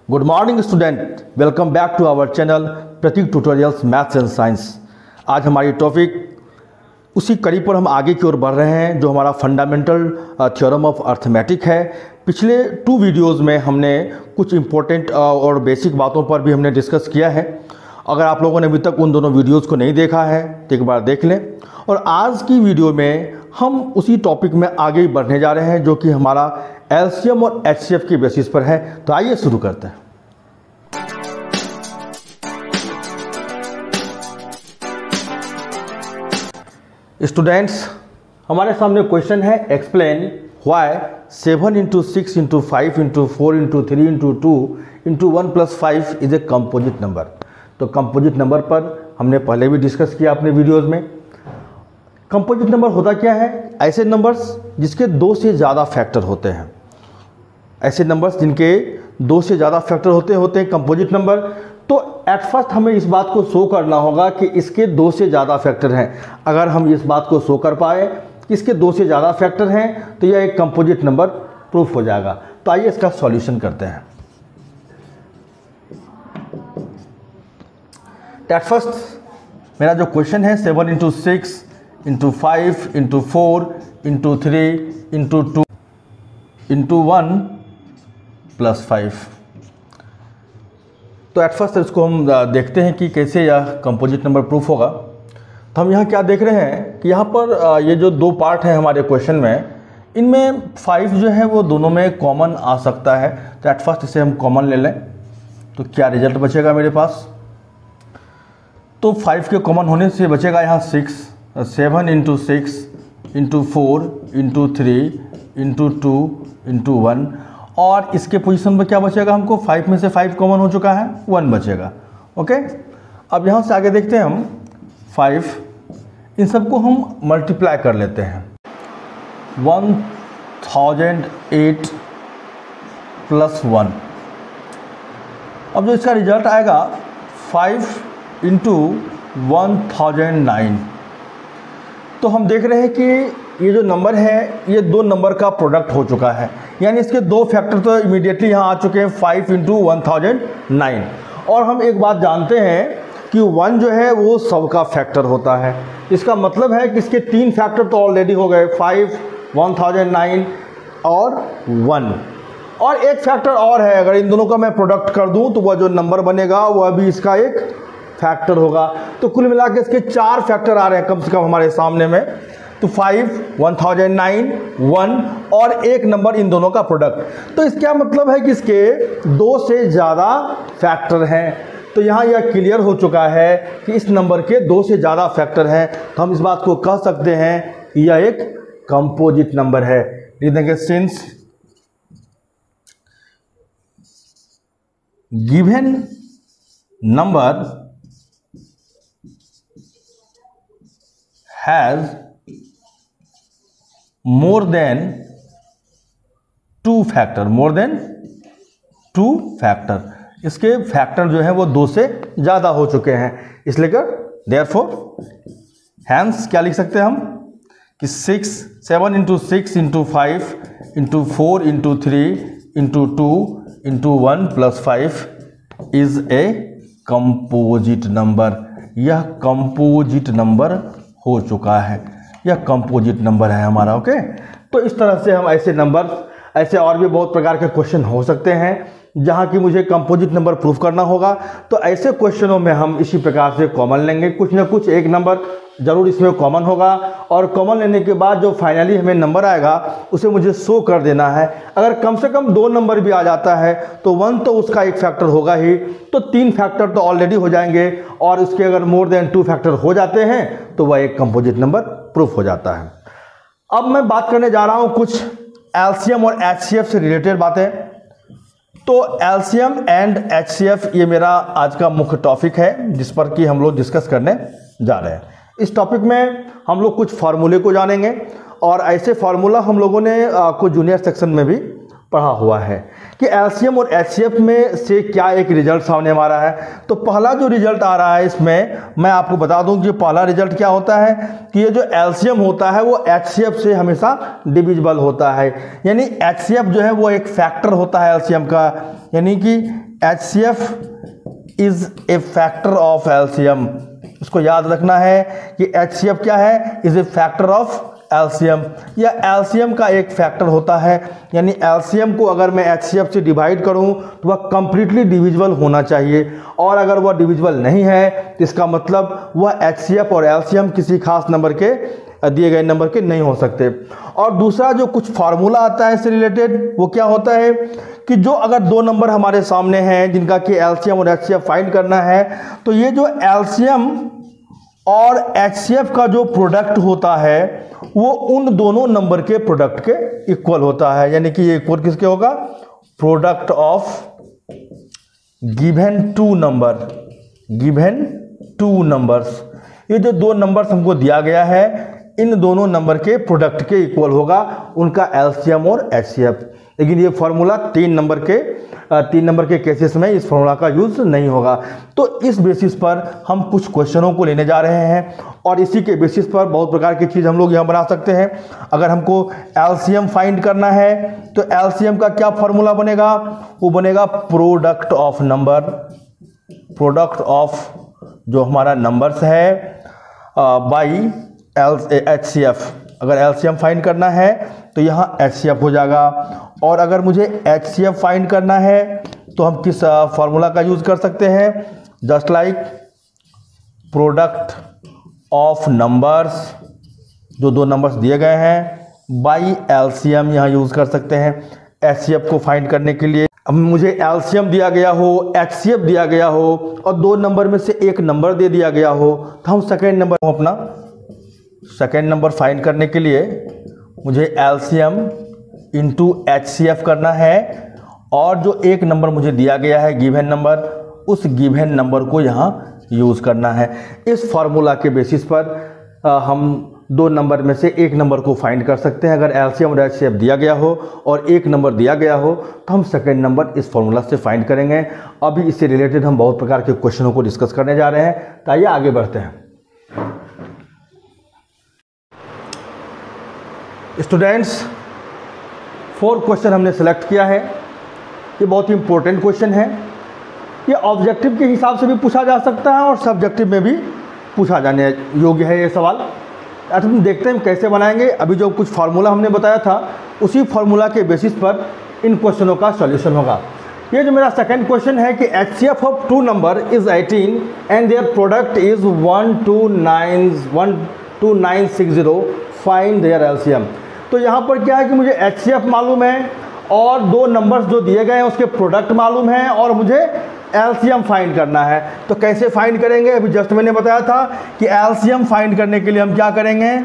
Good morning student, welcome back to our channel Pratik tutorials maths and science. आज हमारी topic उसी कड़ी पर हम आगे की ओर बढ़ रहे हैं जो हमारा फंडामेंटल थ्योरम ऑफ अर्थमेटिक है। पिछले 2 वीडियोस में हमने कुछ इम्पोर्टेंट और बेसिक बातों पर भी हमने डिस्कस किया है। अगर आप लोगों ने अभी तक उन दोनों वीडियोस को नहीं देखा है तो एक बार देख लें। और आज की वीडियो में हम उसी टॉपिक में आगे बढ़ने जा रहे हैं जो कि हमारा एलसीएम और एचसीएफ की बेसिस पर है। तो आइए शुरू करते हैं। स्टूडेंट्स, हमारे सामने क्वेश्चन है explain why 7 × 6 × 5 × 4 × 3 × 2 × 1 + 5 is a composite number. तो कंपोजिट नंबर पर हमने पहले भी डिस्कस किया अपने वीडियोस में। कंपोजिट नंबर होता क्या है? ऐसे नंबर्स जिसके 2 से ज़्यादा फैक्टर होते हैं। ऐसे नंबर्स जिनके 2 से ज़्यादा फैक्टर होते हैं कंपोजिट नंबर। तो एट फर्स्ट हमें इस बात को शो करना होगा कि इसके 2 से ज़्यादा फैक्टर हैं। अगर हम इस बात को शो कर पाए कि इसके 2 से ज़्यादा फैक्टर हैं तो यह एक कंपोजिट नंबर प्रूफ हो जाएगा। तो आइए इसका सॉल्यूशन करते हैं। एट फर्स्ट मेरा जो क्वेश्चन है 7 × 6 × 5 × 4 × 3 × 2 × 1 + 5। तो एट फर्स्ट इसको हम देखते हैं कि कैसे यह कंपोजिट नंबर प्रूफ होगा। तो हम यहाँ क्या देख रहे हैं कि यहाँ पर ये जो 2 पार्ट हैं हमारे क्वेश्चन में, इनमें 5 जो है वो दोनों में कॉमन आ सकता है। तो एट फर्स्ट इसे हम कॉमन ले लें तो क्या रिजल्ट बचेगा मेरे पास? तो 5 के कॉमन होने से बचेगा यहाँ 6, 7 × 6 × 4 × 3 × 2 × 1। और इसके पोजीशन में क्या बचेगा हमको? 5 में से 5 कॉमन हो चुका है, 1 बचेगा। ओके, अब यहाँ से आगे देखते हैं हम 5, इन सबको हम मल्टीप्लाई कर लेते हैं। 1008 + 1। अब जो इसका रिजल्ट आएगा 5 × 1009। तो हम देख रहे हैं कि ये जो नंबर है ये 2 नंबर का प्रोडक्ट हो चुका है, यानी इसके 2 फैक्टर तो इमीडिएटली यहाँ आ चुके हैं 5 × 1009। और हम एक बात जानते हैं कि 1 जो है वो सबका फैक्टर होता है। इसका मतलब है कि इसके 3 फैक्टर तो ऑलरेडी हो गए, 5, 1009 और 1। और एक फैक्टर और है, अगर इन दोनों का मैं प्रोडक्ट कर दूं तो वह जो नंबर बनेगा वह भी इसका एक फैक्टर होगा। तो कुल मिला के इसके 4 फैक्टर आ रहे हैं कम से कम हमारे सामने में। तो 5, 1009, 1 और एक नंबर, इन दोनों का प्रोडक्ट। तो इसका मतलब है कि इसके 2 से ज़्यादा फैक्टर हैं। तो यहाँ यह क्लियर हो चुका है कि इस नंबर के 2 से ज़्यादा फैक्टर हैं। तो हम इस बात को कह सकते हैं कि यह एक कंपोजिट नंबर है। लिख देंगे since given number has more than 2 factor, more than 2 factor. इसके फैक्टर जो है वो 2 से ज़्यादा हो चुके हैं, इसलिए कर देयरफॉर हैंस क्या लिख सकते हैं हम कि 7 × 6 × 5 × 4 × 3 × 2 × 1 + 5 इज ए कंपोजिट नंबर। यह कंपोजिट नंबर हो चुका है, यह कंपोजिट नंबर है हमारा। ओके, तो इस तरह से हम ऐसे नंबर, ऐसे और भी बहुत प्रकार के क्वेश्चन हो सकते हैं जहाँ की मुझे कंपोजिट नंबर प्रूफ करना होगा। तो ऐसे क्वेश्चनों में हम इसी प्रकार से कॉमन लेंगे, कुछ ना कुछ एक नंबर जरूर इसमें कॉमन होगा। और कॉमन लेने के बाद जो फाइनली हमें नंबर आएगा उसे मुझे शो कर देना है। अगर कम से कम 2 नंबर भी आ जाता है तो 1 तो उसका एक फैक्टर होगा ही, तो 3 फैक्टर तो ऑलरेडी हो जाएंगे। और उसके अगर मोर देन 2 फैक्टर हो जाते हैं तो वह एक कंपोजिट नंबर प्रूफ हो जाता है। अब मैं बात करने जा रहा हूँ कुछ एलसीएम और एचसीएफ से रिलेटेड बातें। तो एलसीएम एंड एचसीएफ ये मेरा आज का मुख्य टॉपिक है जिस पर कि हम लोग डिस्कस करने जा रहे हैं। इस टॉपिक में हम लोग कुछ फार्मूले को जानेंगे और ऐसे फार्मूला हम लोगों ने कुछ जूनियर सेक्शन में भी पढ़ा हुआ है कि एलसीएम और एचसीएफ में से क्या एक रिजल्ट सामने हमारा है। तो पहला जो रिजल्ट आ रहा है इसमें मैं आपको बता दूं कि पहला रिजल्ट क्या होता है कि ये जो एलसीएम होता है वो एचसीएफ से हमेशा डिविजिबल होता है। यानी एचसीएफ जो है वो एक फैक्टर होता है एलसीएम का, यानी कि HCF is a factor of LCM. इसको याद रखना है कि HCF क्या है, is a factor of LCM, या एलसीएम का एक फैक्टर होता है। यानी एलसीएम को अगर मैं HCF से डिवाइड करूं तो वह कंप्लीटली डिविजिबल होना चाहिए, और अगर वह डिविजिबल नहीं है तो इसका मतलब वह HCF और एलसीएम किसी खास नंबर के दिए गए नंबर के नहीं हो सकते। और दूसरा जो कुछ फार्मूला आता है इससे रिलेटेड, वो क्या होता है कि जो अगर दो नंबर हमारे सामने हैं जिनका कि एलसीएम और HCF फाइंड करना है, तो ये जो एलसीएम और HCF का जो प्रोडक्ट होता है वो उन दोनों नंबर के प्रोडक्ट के इक्वल होता है। यानी कि ये इक्वल किसके होगा, product of given two numbers. ये जो दो नंबर्स हमको दिया गया है, इन दोनों नंबर के प्रोडक्ट के इक्वल होगा उनका एलसीएम और HCF। लेकिन ये फार्मूला तीन नंबर के केसेस में इस फार्मूला का यूज नहीं होगा। तो इस बेसिस पर हम कुछ क्वेश्चनों को लेने जा रहे हैं, और इसी के बेसिस पर बहुत प्रकार की चीज़ हम लोग यहाँ बना सकते हैं। अगर हमको एलसीएम फाइंड करना है तो एलसीएम का क्या फार्मूला बनेगा, वो बनेगा प्रोडक्ट ऑफ जो हमारा नंबर्स है बाई HCF। अगर एलसीएम फाइंड करना है तो यहाँ HCF हो जाएगा, और अगर मुझे HCF फाइंड करना है तो हम किस फार्मूला का यूज़ कर सकते हैं, just like product of numbers, जो दो नंबर्स दिए गए हैं, बाई एलसीएम यहाँ यूज़ कर सकते हैं HCF को फाइंड करने के लिए। अब मुझे एलसीएम दिया गया हो, HCF दिया गया हो, और दो नंबर में से एक नंबर दे दिया गया हो, तो हम सेकेंड नंबर फाइंड करने के लिए मुझे एलसीएम इंटू HCF करना है, और जो एक नंबर मुझे दिया गया है गिवन नंबर, उस गिवन नंबर को यहाँ यूज़ करना है। इस फार्मूला के बेसिस पर हम दो नंबर में से एक नंबर को फाइंड कर सकते हैं। अगर एलसीएम और HCF दिया गया हो और एक नंबर दिया गया हो तो हम सेकेंड नंबर इस फार्मूला से फाइंड करेंगे। अभी इससे रिलेटेड हम बहुत प्रकार के क्वेश्चनों को डिस्कस करने जा रहे हैं, तो आइए आगे बढ़ते हैं। स्टूडेंट्स, 4 क्वेश्चन हमने सेलेक्ट किया है। ये बहुत ही इंपॉर्टेंट क्वेश्चन है। ये ऑब्जेक्टिव के हिसाब से भी पूछा जा सकता है और सब्जेक्टिव में भी पूछा जाने योग्य है ये सवाल। आज हम देखते हैं हम कैसे बनाएंगे। अभी जो कुछ फार्मूला हमने बताया था उसी फार्मूला के बेसिस पर इन क्वेश्चनों का सॉल्यूशन होगा। ये जो मेरा सेकंड क्वेश्चन है कि HCF of two number is 18 and their product is 12960, find their LCM. तो यहाँ पर क्या है कि मुझे HCF मालूम है और दो नंबर्स जो दिए गए हैं उसके प्रोडक्ट मालूम है, और मुझे एलसीएम फाइंड करना है। तो कैसे फाइंड करेंगे, अभी जस्ट मैंने बताया था कि एलसीएम फाइंड करने के लिए हम क्या करेंगे।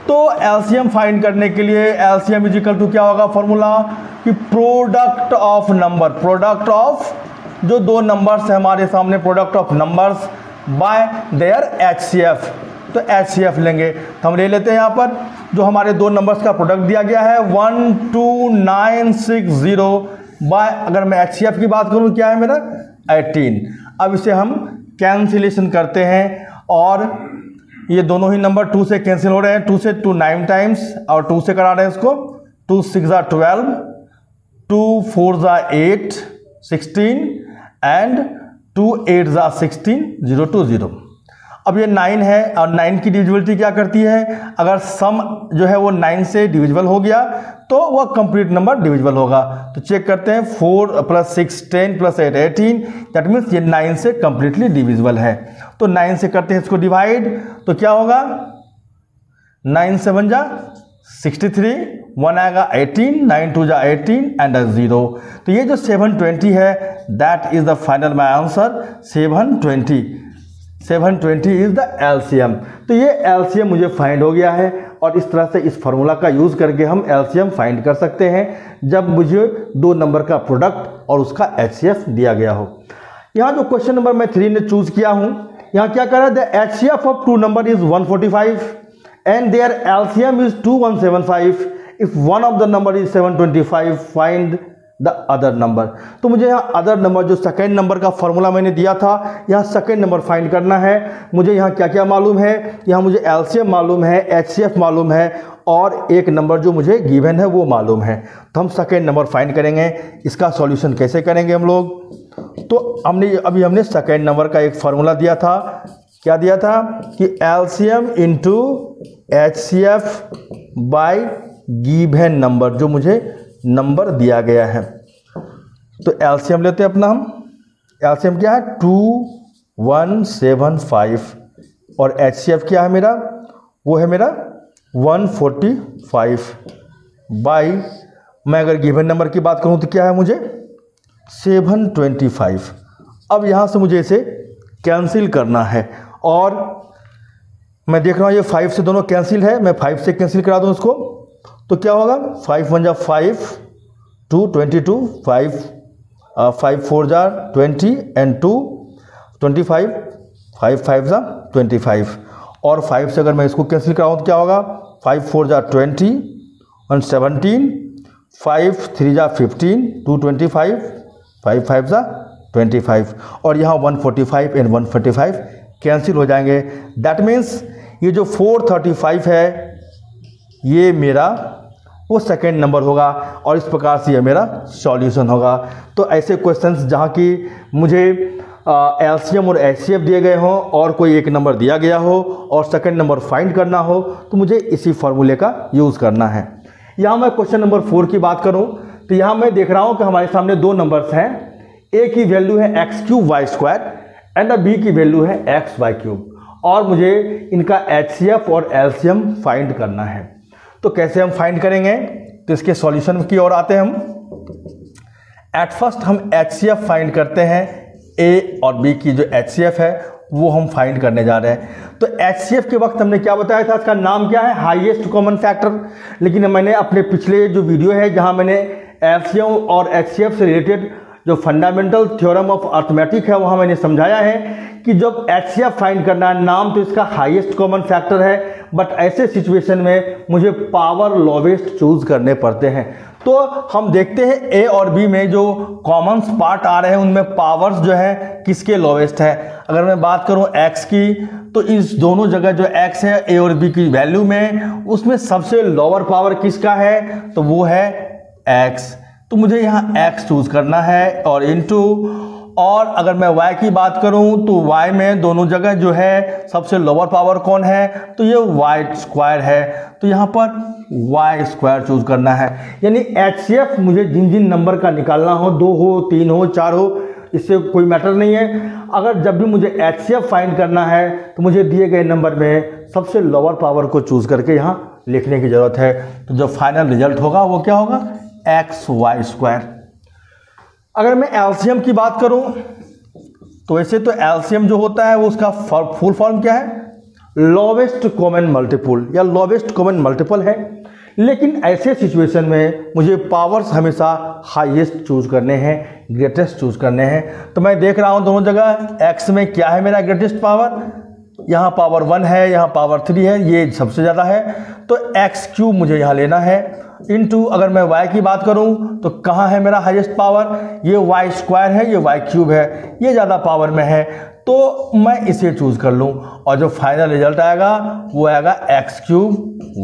तो एलसीएम फाइंड करने के लिए एलसीएम इज इक्वल टू क्या होगा फार्मूला, कि प्रोडक्ट ऑफ जो दो नंबर्स है हमारे सामने, product of numbers by there HCF। तो HCF लेंगे, तो हम ले लेते हैं यहाँ पर जो हमारे दो नंबर्स का प्रोडक्ट दिया गया है 12960 बाय, अगर मैं HCF की बात करूँ क्या है मेरा 18। अब इसे हम कैंसिलेशन करते हैं, और ये दोनों ही नंबर 2 से कैंसिल हो रहे हैं। 2 से 2 9 टाइम्स, और 2 से करा रहे हैं इसको, 2 6 12, 2 4 8 16, एंड 2 8 16, 0 2 0। अब ये 9 है, और 9 की डिविजिबिलिटी क्या करती है, अगर सम जो है वो 9 से डिविजिबल हो गया तो वह कंप्लीट नंबर डिविजिबल होगा। तो चेक करते हैं, 4 + 6 10 + 8 18, दैट मीन्स ये 9 से कंप्लीटली डिविजिबल है। तो 9 से करते हैं इसको डिवाइड, तो क्या होगा, 9 7 जा 63, 1 आएगा 18, 9 2 जा 18 एंड 0। तो ये जो 720 है that is the final my answer, 720 is the LCM. तो ये एलसीएम मुझे फाइंड हो गया है, और इस तरह से इस फार्मूला का यूज़ करके हम एलसीएम फाइंड कर सकते हैं जब मुझे दो नंबर का प्रोडक्ट और उसका HCF दिया गया हो। यहाँ जो क्वेश्चन नंबर मैं 3 ने चूज़ किया हूँ, यहाँ क्या कर रहा है, the HCF of two number is 145 and their LCM is 2175, if one of the number is 725, find the other number. तो मुझे यहाँ अदर नंबर, जो सेकेंड नंबर का फॉर्मूला मैंने दिया था, यहाँ सेकेंड नंबर फाइंड करना है। मुझे यहाँ क्या क्या मालूम है, यहाँ मुझे एलसीएम मालूम है, HCF मालूम है, और एक नंबर जो मुझे गिवन है वो मालूम है। तो हम सेकेंड नंबर फाइंड करेंगे। इसका सॉल्यूशन कैसे करेंगे हम लोग, तो हमने सेकेंड नंबर का एक फार्मूला दिया था, क्या दिया था कि LCM into HCF bye given number, जो मुझे नंबर दिया गया है। तो एलसीएम लेते हैं अपना, हम एलसीएम क्या है 2175 और एचसीएफ क्या है मेरा, वो है मेरा 145 बाई, मैं अगर गिवन नंबर की बात करूं तो क्या है मुझे 725। अब यहां से मुझे इसे कैंसिल करना है और मैं देख रहा हूं ये 5 से दोनों कैंसिल है, मैं 5 से कैंसिल करा दूं इसको, तो क्या होगा 5 1 जा 5 2 22 5 5 4 जा 20 एंड 2 25 5 5 जा 25 और 5 से अगर मैं इसको कैंसिल कराऊँ तो क्या होगा 5 4 जा 20 और 17 5 3 जा 15 2 25 5 5 जा 25 और यहाँ 145 एंड 145 कैंसिल हो जाएंगे। दैट मीन्स ये जो 435 है ये मेरा वो सेकेंड नंबर होगा और इस प्रकार से ये मेरा सॉल्यूशन होगा। तो ऐसे क्वेश्चंस जहाँ की मुझे एलसीएम और एचसीएफ दिए गए हों और कोई एक नंबर दिया गया हो और सेकंड नंबर फाइंड करना हो तो मुझे इसी फॉर्मूले का यूज़ करना है। यहाँ मैं क्वेश्चन नंबर 4 की बात करूँ तो यहाँ मैं देख रहा हूँ कि हमारे सामने दो नंबर्स हैं, ए की वैल्यू है x³ एंड बी की वैल्यू है xy³ और मुझे इनका एचसीएफ और एलसीएम फाइंड करना है। तो कैसे हम फाइंड करेंगे, तो इसके सॉल्यूशन की ओर आते हैं हम। एट फर्स्ट हम एचसीएफ फाइंड करते हैं, ए और बी की जो एचसीएफ है वो हम फाइंड करने जा रहे हैं। तो एचसीएफ के वक्त हमने क्या बताया था, इसका नाम क्या है, हाईएस्ट कॉमन फैक्टर। लेकिन मैंने अपने पिछले जो वीडियो है जहां मैंने एलसीएम और एचसीएफ से रिलेटेड जो फंडामेंटल थ्योरम ऑफ अर्थमेटिक है वहां मैंने समझाया है कि जब एचसीएफ फाइंड करना है, नाम तो इसका हाईएस्ट कॉमन फैक्टर है, बट ऐसे सिचुएशन में मुझे पावर लोवेस्ट चूज करने पड़ते हैं। तो हम देखते हैं ए और बी में जो कॉमन पार्ट आ रहे हैं उनमें पावर्स जो है किसके लोवेस्ट है। अगर मैं बात करूं एक्स की तो इस दोनों जगह जो एक्स है ए और बी की वैल्यू में उसमें सबसे लोअर पावर किसका है, तो वो है एक्स। तो मुझे यहाँ एक्स चूज करना है और इनटू, और अगर मैं y की बात करूं तो y में दोनों जगह जो है सबसे लोअर पावर कौन है, तो ये y² है, तो यहाँ पर y² चूज करना है। यानी एचसीएफ मुझे जिन जिन नंबर का निकालना हो, 2 हो 3 हो 4 हो, इससे कोई मैटर नहीं है। अगर जब भी मुझे एचसीएफ फाइंड करना है तो मुझे दिए गए नंबर में सबसे लोअर पावर को चूज करके यहाँ लिखने की जरूरत है। तो जो फाइनल रिजल्ट होगा वो क्या होगा, xy²। अगर मैं एलसीएम की बात करूं तो वैसे तो एलसीएम जो होता है वो उसका फुल फॉर्म क्या है, लोवेस्ट कॉमन मल्टीपल या लोवेस्ट कॉमन मल्टीपल है। लेकिन ऐसे सिचुएशन में मुझे पावर्स हमेशा हाईएस्ट चूज करने हैं, ग्रेटेस्ट चूज करने हैं। तो मैं देख रहा हूं दोनों जगह एक्स में क्या है मेरा ग्रेटेस्ट पावर, यहाँ पावर 1 है, यहाँ पावर 3 है, ये सबसे ज़्यादा है, तो x³ मुझे यहाँ लेना है। इनटू अगर मैं y की बात करूं तो कहाँ है मेरा हाईएस्ट पावर, ये y² है, ये y³ है, ये ज़्यादा पावर में है, तो मैं इसे चूज कर लूं और जो फाइनल रिजल्ट आएगा वो आएगा x³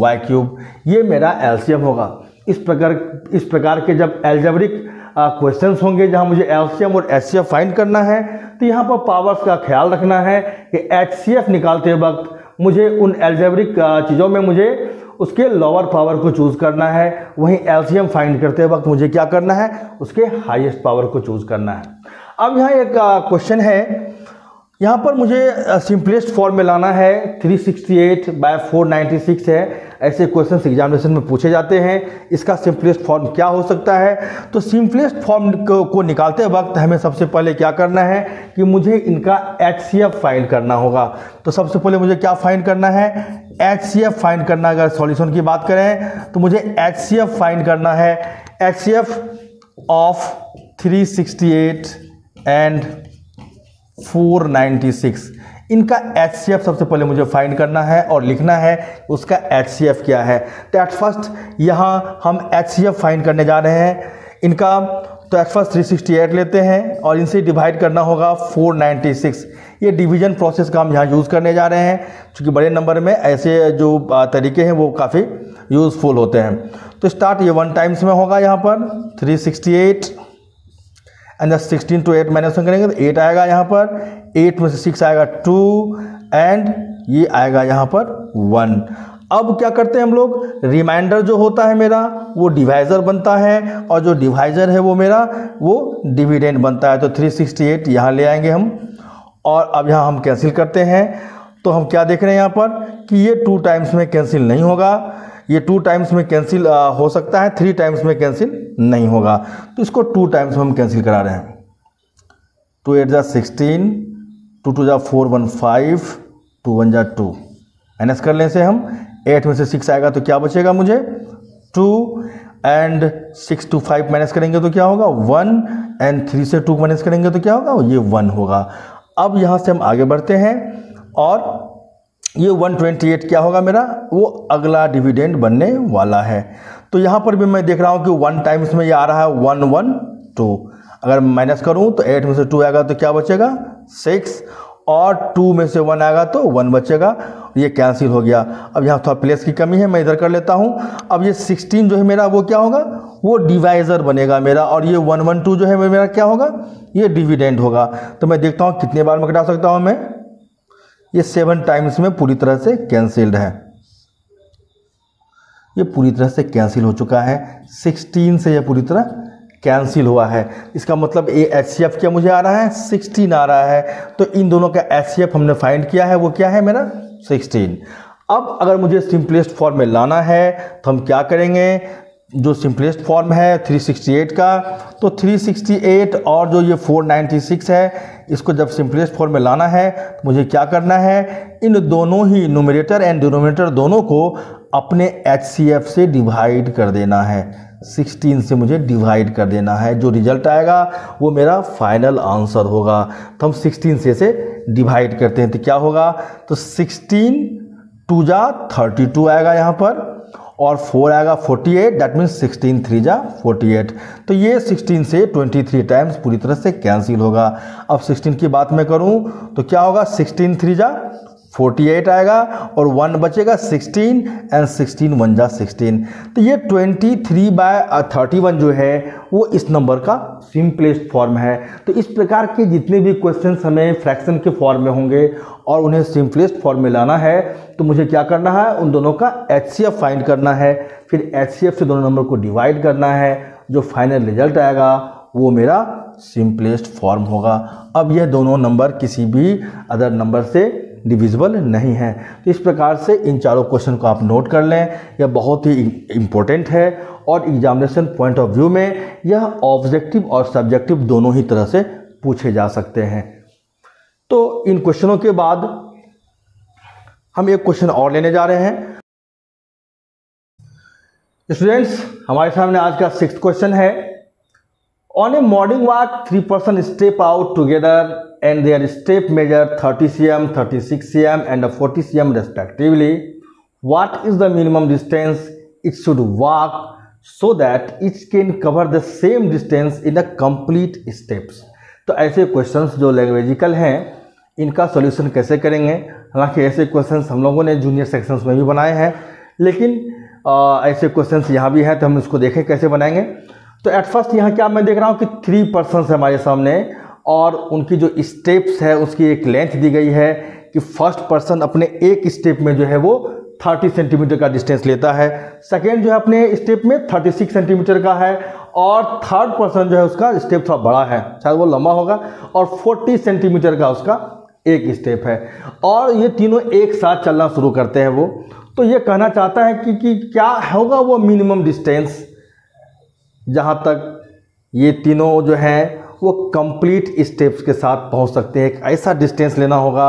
y³। ये मेरा एलसीएम होगा। इस प्रकार के जब एल्जेब्रिक क्वेश्चंस होंगे जहां मुझे एलसीएम और एचसीएफ फाइंड करना है तो यहाँ पर पावर्स का ख्याल रखना है कि एचसीएफ निकालते वक्त मुझे उन एल्जेब्रिक चीज़ों में मुझे उसके लोअर पावर को चूज करना है, वहीं एलसीएम फाइंड करते वक्त मुझे क्या करना है, उसके हाईएस्ट पावर को चूज करना है। अब यहाँ एक क्वेश्चन है, यहाँ पर मुझे सिंपलेस्ट फॉर्म में लाना है, 368/496 है। ऐसे क्वेश्चंस एग्जामिनेशन में पूछे जाते हैं, इसका सिंपलेस्ट फॉर्म क्या हो सकता है। तो सिंपलेस्ट फॉर्म को निकालते वक्त हमें सबसे पहले क्या करना है कि मुझे इनका एचसीएफ फाइंड करना होगा। तो सबसे पहले मुझे क्या फाइंड करना है, एचसीएफ फाइंड करना। अगर सॉल्यूशन की बात करें तो मुझे एचसीएफ फाइंड करना है, एचसीएफ ऑफ 368 एंड 496, इनका एचसीएफ सबसे पहले मुझे फाइंड करना है और लिखना है उसका एचसीएफ क्या है। तो एट फर्स्ट यहाँ हम एचसीएफ फाइंड करने जा रहे हैं इनका। तो एट फर्स्ट 368 लेते हैं और इनसे डिवाइड करना होगा 496। ये डिवीजन प्रोसेस का हम यहाँ यूज़ करने जा रहे हैं, क्योंकि बड़े नंबर में ऐसे जो तरीके हैं वो काफ़ी यूज़फुल होते हैं। तो स्टार्ट ये 1 टाइम्स में होगा यहाँ पर 368 एंड 16 to 8 माइनस करेंगे तो 8 आएगा यहाँ पर, 8 में से 6 आएगा 2 एंड ये आएगा यहाँ पर 1। अब क्या करते हैं हम लोग, रिमाइंडर जो होता है मेरा वो डिवाइज़र बनता है और जो डिवाइज़र है वो मेरा वो डिविडेंड बनता है। तो 368 यहाँ ले आएंगे हम और अब यहाँ हम कैंसिल करते हैं। तो हम क्या देख रहे हैं यहाँ पर कि ये 2 टाइम्स में कैंसिल नहीं होगा, ये 2 टाइम्स में कैंसिल हो सकता है, 3 टाइम्स में कैंसिल नहीं होगा। तो इसको 2 टाइम्स में हम कैंसिल करा रहे हैं। 2 8 जा 16, 2 2 जा 4 1 5, 2 1 जा 2 माइनस कर लें से हम, 8 में से 6 आएगा तो क्या बचेगा मुझे 2 एंड 6 to 5 माइनस करेंगे तो क्या होगा 1 एंड 3 से 2 माइनस करेंगे तो क्या होगा ये 1 होगा। अब यहाँ से हम आगे बढ़ते हैं और ये 128 क्या होगा मेरा, वो अगला डिविडेंड बनने वाला है। तो यहाँ पर भी मैं देख रहा हूँ कि 1 टाइम्स में ये आ रहा है 1 1 2, अगर माइनस करूँ तो 8 में से 2 आएगा तो क्या बचेगा 6 और 2 में से 1 आएगा तो 1 बचेगा, ये कैंसिल हो गया। अब यहाँ थोड़ा प्लेस की कमी है, मैं इधर कर लेता हूँ। अब ये 16 जो है मेरा वो क्या होगा, वो डिवाइज़र बनेगा मेरा, और ये 112 जो है मेरा क्या होगा, ये डिविडेंड होगा। तो मैं देखता हूँ कितने बार में घटा सकता हूँ मैं, ये 7 टाइम्स में पूरी तरह से कैंसिल्ड है, ये पूरी तरह से कैंसिल हो चुका है। 16 से ये पूरी तरह कैंसिल हुआ है। इसका मतलब ये HCF क्या मुझे आ रहा है 16 आ रहा है। तो इन दोनों का HCF हमने फाइंड किया है, वो क्या है मेरा 16। अब अगर मुझे सिंपलेस्ट फॉर्म में लाना है तो हम क्या करेंगे, जो सिंपलेस्ट फॉर्म है 368 का, तो 368 और जो ये 496 है, इसको जब सिंपलेस्ट फॉर्म में लाना है तो मुझे क्या करना है, इन दोनों ही न्यूमरेटर एंड डिनोमिनेटर दोनों को अपने HCF से डिवाइड कर देना है। 16 से मुझे डिवाइड कर देना है, जो रिजल्ट आएगा वो मेरा फाइनल आंसर होगा। तो हम 16 से डिवाइड करते हैं तो क्या होगा, तो 16 2 जा 32 आएगा यहाँ पर, और 4 आएगा 48, दैट मीन्स 16 3 जा 48। तो ये 16 से 23 टाइम्स पूरी तरह से कैंसिल होगा। अब 16 की बात मैं करूं तो क्या होगा, 16 3 जा 48 आएगा और 1 बचेगा 16 एंड 16 1 जा 16। तो ये 23/31 जो है वो इस नंबर का सिंपलेस्ट फॉर्म है। तो इस प्रकार के जितने भी क्वेश्चंस हमें फ्रैक्शन के फॉर्म में होंगे और उन्हें सिंपलेस्ट फॉर्म में लाना है तो मुझे क्या करना है, उन दोनों का HCF फाइंड करना है, फिर HCF से दोनों नंबर को डिवाइड करना है, जो फाइनल रिजल्ट आएगा वो मेरा सिंपलेस्ट फॉर्म होगा। अब यह दोनों नंबर किसी भी अदर नंबर से डिविजिबल नहीं है। तो इस प्रकार से इन चारों क्वेश्चन को आप नोट कर लें, यह बहुत ही इम्पोर्टेंट है और एग्जामिनेशन पॉइंट ऑफ व्यू में यह ऑब्जेक्टिव और सब्जेक्टिव दोनों ही तरह से पूछे जा सकते हैं। तो इन क्वेश्चनों के बाद हम एक क्वेश्चन और लेने जा रहे हैं। स्टूडेंट्स, हमारे सामने आज का 6th क्वेश्चन है। On A morning walk 3 person step out together and their step measure 30 cm, 36 cm and 40 cm respectively. What is the minimum distance it should walk so that it can cover the same distance in a complete steps? तो ऐसे questions जो लैंग्वेजिकल हैं इनका solution कैसे करेंगे। हालांकि ऐसे questions हम लोगों ने जूनियर सेक्शंस में भी बनाए हैं, लेकिन ऐसे क्वेश्चंस यहाँ भी हैं तो हम इसको देखें कैसे बनाएंगे। तो एट फर्स्ट यहाँ क्या मैं देख रहा हूँ कि 3 पर्सन है हमारे सामने और उनकी जो स्टेप्स है उसकी एक लेंथ दी गई है कि फर्स्ट पर्सन अपने एक स्टेप में जो है वो 30 सेंटीमीटर का डिस्टेंस लेता है, सेकेंड जो है अपने स्टेप में 36 सेंटीमीटर का है, और थर्ड पर्सन जो है उसका स्टेप थोड़ा बड़ा है, शायद वो लंबा होगा, और 40 सेंटीमीटर का उसका एक स्टेप है, और ये तीनों एक साथ चलना शुरू करते हैं वो। तो ये कहना चाहता है कि क्या होगा वो मिनिमम डिस्टेंस जहाँ तक ये तीनों जो हैं वो कंप्लीट स्टेप्स के साथ पहुंच सकते हैं। एक ऐसा डिस्टेंस लेना होगा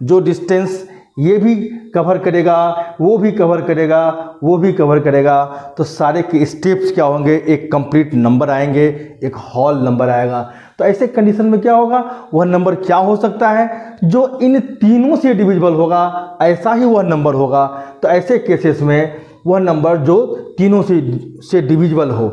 जो डिस्टेंस ये भी कवर करेगा, वो भी कवर करेगा, वो भी कवर करेगा। तो सारे के स्टेप्स क्या होंगे, एक कंप्लीट नंबर आएंगे, एक होल नंबर आएगा। तो ऐसे कंडीशन में क्या होगा, वह नंबर क्या हो सकता है जो इन तीनों से डिविजिबल होगा, ऐसा ही वह नंबर होगा। तो ऐसे केसेस में वह नंबर जो तीनों से डिविजिबल हो,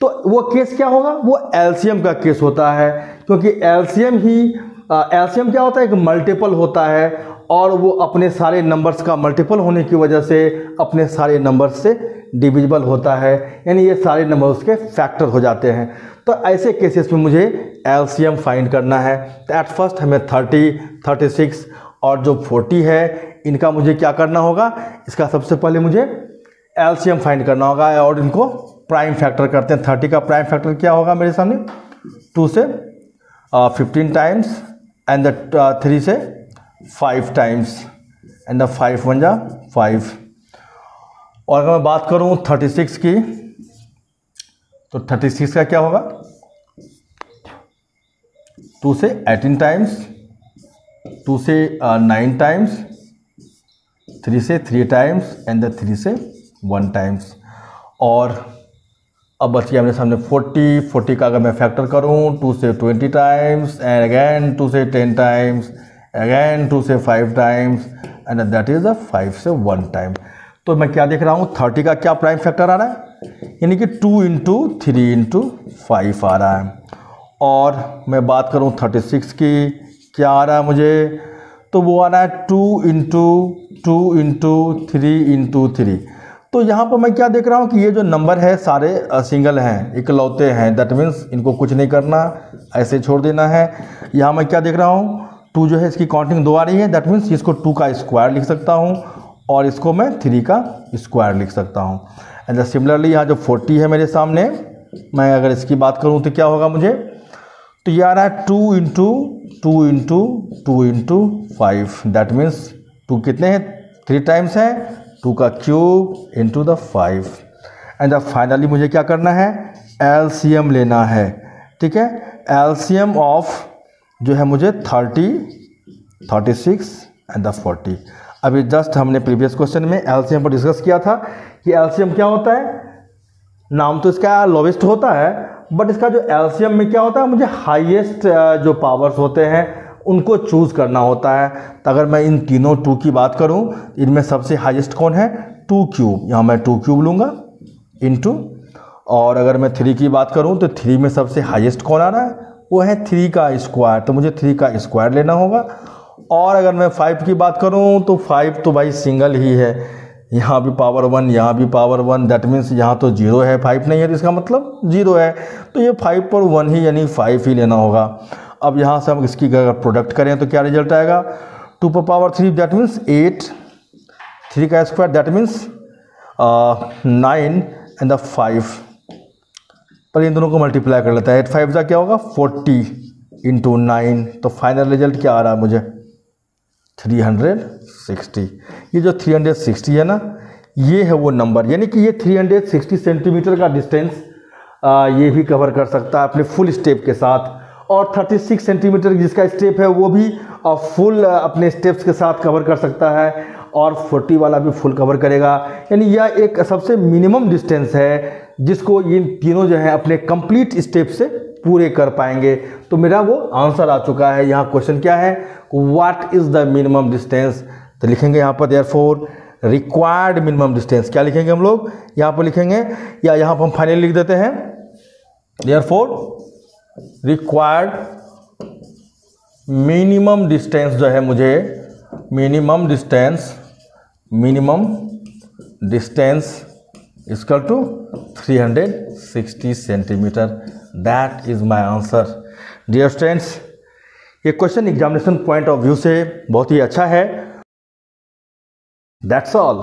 तो वो केस क्या होगा, वो एलसीएम का केस होता है, क्योंकि एलसीएम क्या होता है, एक मल्टीपल होता है और वो अपने सारे नंबर्स का मल्टीपल होने की वजह से अपने सारे नंबर्स से डिविजिबल होता है, यानी ये सारे नंबर उसके फैक्टर हो जाते हैं। तो ऐसे केसेस में मुझे एलसीएम फाइंड करना है। तो एट फर्स्ट हमें 30, 36 और जो 40 है इनका मुझे क्या करना होगा, इसका सबसे पहले मुझे एलसीएम फाइंड करना होगा और इनको प्राइम फैक्टर करते हैं। 30 का प्राइम फैक्टर क्या होगा मेरे सामने, 2 से 15 टाइम्स एंड द 3 से 5 टाइम्स एंड द 5 1 जा 5। और अगर मैं बात करूं 36 की, तो 36 का क्या होगा, 2 से 18 टाइम्स, 2 से 9 टाइम्स, 3 से 3 टाइम्स एंड द 3 से 1 टाइम्स। और अब बच गया मेरे सामने 40 का अगर मैं फैक्टर करूं 2 से 20 टाइम्स एंड अगेन 2 से 10 टाइम्स, अगेन 2 से 5 times and that is the 5 से 1 टाइम। तो मैं क्या देख रहा हूं, 30 का क्या प्राइम फैक्टर आ रहा है, यानी कि 2 इंटू 3 इंटू 5 आ रहा है। और मैं बात करूं 36 की, क्या आ रहा है मुझे, तो वो आ रहा है 2 इंटू 3 इंटू 3। तो यहाँ पर मैं क्या देख रहा हूँ कि ये जो नंबर है सारे सिंगल हैं, इकलौते हैं, दैट मीन्स इनको कुछ नहीं करना, ऐसे छोड़ देना है। यहाँ मैं क्या देख रहा हूँ, 2 जो है इसकी काउंटिंग 2 आ रही है, दैट मीन्स इसको 2 का स्क्वायर लिख सकता हूँ और इसको मैं 3 का स्क्वायर लिख सकता हूँ। एंड सिमिलरली यहाँ जो 40 है मेरे सामने, मैं अगर इसकी बात करूँ तो क्या होगा मुझे, तो ये आ रहा है 2 इंटू 5, दैट मीन्स 2 कितने हैं, 3 टाइम्स हैं, 2 का cube into the 5। And finally मुझे क्या करना है, एलसीएम लेना है। ठीक है, एलसीएम ऑफ जो है मुझे 30, 36 एंड द 40। अभी जस्ट हमने प्रीवियस क्वेश्चन में एलसीएम पर डिस्कस किया था कि एलसीएम क्या होता है, नाम तो इसका लोवेस्ट होता है, बट इसका जो एलसीएम में क्या होता है, मुझे हाईएस्ट जो पावर्स होते हैं उनको चूज़ करना होता है। तो अगर मैं इन तीनों 2 की बात करूं, इनमें सबसे हाईएस्ट कौन है, 2 क्यूब, यहाँ मैं 2 क्यूब लूँगा इंटू। और अगर मैं 3 की बात करूं तो 3 में सबसे हाईएस्ट कौन आ रहा है, वो है 3 का स्क्वायर, तो मुझे 3 का स्क्वायर लेना होगा। और अगर मैं 5 की बात करूं तो 5 तो भाई सिंगल ही है, यहाँ भी पावर 1, यहाँ भी पावर 1, दैट मीन्स यहाँ तो 0 है, 5 नहीं है, तो इसका मतलब 0 है, तो ये 5 पर 1 ही यानी 5 ही लेना होगा। अब यहाँ से हम इसकी अगर प्रोडक्ट करें तो क्या रिजल्ट आएगा, 2 पर पावर 3 दैट मीन्स 8, 3 का square that means 9 and the 5, पर इन दोनों को मल्टीप्लाई कर लेता है, 8 5 का क्या होगा 40 इंटू 9। तो फाइनल रिजल्ट क्या आ रहा है मुझे, 360। ये जो 360 है ना, ये है वो नंबर, यानी कि ये 360 सेंटीमीटर का डिस्टेंस ये भी कवर कर सकता है अपने फुल स्टेप के साथ। और 36 सेंटीमीटर जिसका स्टेप है वो भी फुल अपने स्टेप्स के साथ कवर कर सकता है, और 40 वाला भी फुल कवर करेगा। यानी यह एक सबसे मिनिमम डिस्टेंस है जिसको ये तीनों जो है अपने कंप्लीट स्टेप से पूरे कर पाएंगे। तो मेरा वो आंसर आ चुका है। यहाँ क्वेश्चन क्या है, what is the minimum distance, तो लिखेंगे यहाँ पर देयरफॉर रिक्वायर्ड मिनिमम डिस्टेंस। क्या लिखेंगे हम लोग, यहाँ पर लिखेंगे, या यहाँ पर हम फाइनली लिख देते हैं देयरफॉर रिक्वायर्ड मिनिमम डिस्टेंस जो है मुझे, minimum distance equal to 360 centimetre. That is my answer. Dear students, ये question examination point of view से बहुत ही अच्छा है। That's all.